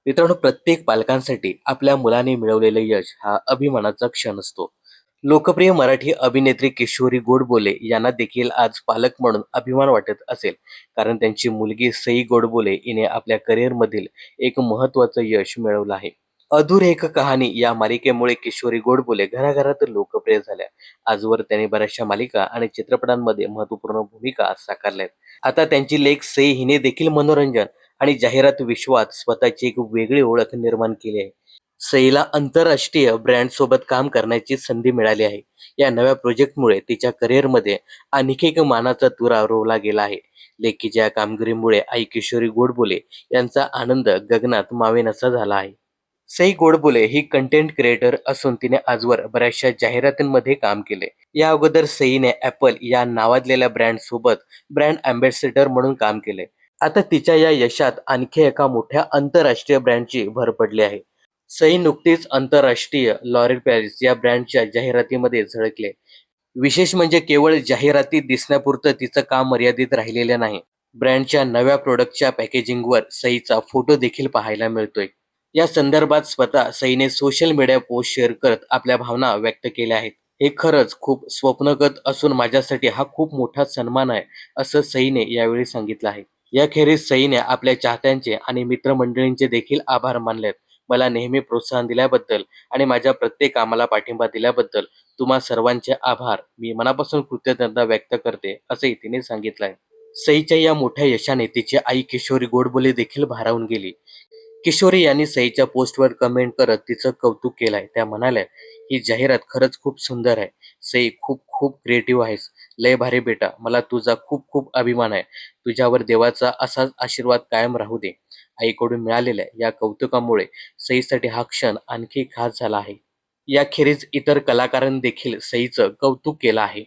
मित्रांनो, प्रत्येक पालकांसाठी आपल्या मुलाने मिळवलेलं यश हा अभिमानाचा क्षण असतो. लोकप्रिय मराठी अभिनेत्री किशोरी गोडबोले यांना देखील आज पालक म्हणून अभिमान वाटत असेल, कारण त्यांची मुलगी सई गोडबोले हिने आपल्या करिअरमधील एक महत्त्वाचं यश मिळवलं आहे. अधुरेख कहाणी या मालिकेमुळे किशोरी गोडबोले घराघरात लोकप्रिय झाल्या. आजवर त्यांनी बऱ्याचशा मालिका आणि चित्रपटांमध्ये महत्त्वपूर्ण भूमिका साकारल्या आहेत. आता त्यांची लेक सई हिने देखील मनोरंजन आणि जाहिरात विश्वात स्वतःची एक वेगळी ओळख निर्माण केली आहे. सईला आंतरराष्ट्रीय ब्रँडसोबत काम करण्याची संधी मिळाली आहे. या नव्या प्रोजेक्टमुळे तिच्या करिअरमध्ये आणखी एक मानाचा तुरा रोवला गेला आहे. लेकीच्या कामगिरीमुळे आई किशोरी गोडबोले यांचा आनंद गगनात मावेनासा झाला आहे. सई गोडबोले ही कंटेंट क्रिएटर असून तिने आजवर बऱ्याचशा जाहिरातींमध्ये काम केले. या अगोदर सईने ॲपल या नावाजलेल्या ब्रँडसोबत ब्रँड अँबॅसेडर म्हणून काम केले. आता तिच्या या यशात आणखी एका मोठ्या आंतरराष्ट्रीय ब्रँडची भर पडली आहे. सई नुकतीच आंतरराष्ट्रीय लॉरेल पॅरिस या ब्रँडच्या जाहिरातीमध्ये झळकले. विशेष म्हणजे केवळ जाहिरातीत दिसण्यापुरतं तिचं काम मर्यादित राहिलेलं नाही. ब्रँडच्या नव्या प्रोडक्टच्या पॅकेजिंगवर सईचा फोटो देखील पाहायला मिळतोय. या संदर्भात स्वतः सईने सोशल मीडिया पोस्ट शेअर करत आपल्या भावना व्यक्त केल्या आहेत. हे खरंच खूप स्वप्नगत असून माझ्यासाठी हा खूप मोठा सन्मान आहे, असं सईने यावेळी सांगितलं आहे. याखेरीज सईने आपल्या चाहत्यांचे आणि मित्रमंडळींचे देखील आभार मानलेत. मला नेहमी प्रोत्साहन दिल्याबद्दल आणि माझ्या प्रत्येक कामाला पाठिंबा दिल्याबद्दल तुम्हा सर्वांचे आभार. मी मनापासून कृतज्ञता व्यक्त करते, असंही तिने सांगितलं आहे. सईच्या या मोठ्या यशाने तिची आई किशोरी गोडबोले देखील भारावून गेली. किशोरी यांनी सईच्या पोस्टवर कमेंट करत तिचं कौतुक केलंय. त्या म्हणाल्या, "ही जाहिरात खरंच खूप सुंदर आहे. सई, खूप खूप क्रिएटिव्ह आहेस. लय भारी बेटा. मला तुझा खूप खूप अभिमान आहे. तुझ्यावर देवाचा असाच आशीर्वाद कायम राहू दे." आईकडून मिळालेल्या या कौतुकामुळे सईसाठी हा क्षण आणखी खास झाला आहे. याखेरीज इतर कलाकारांनी देखील सईचं कौतुक केलं आहे.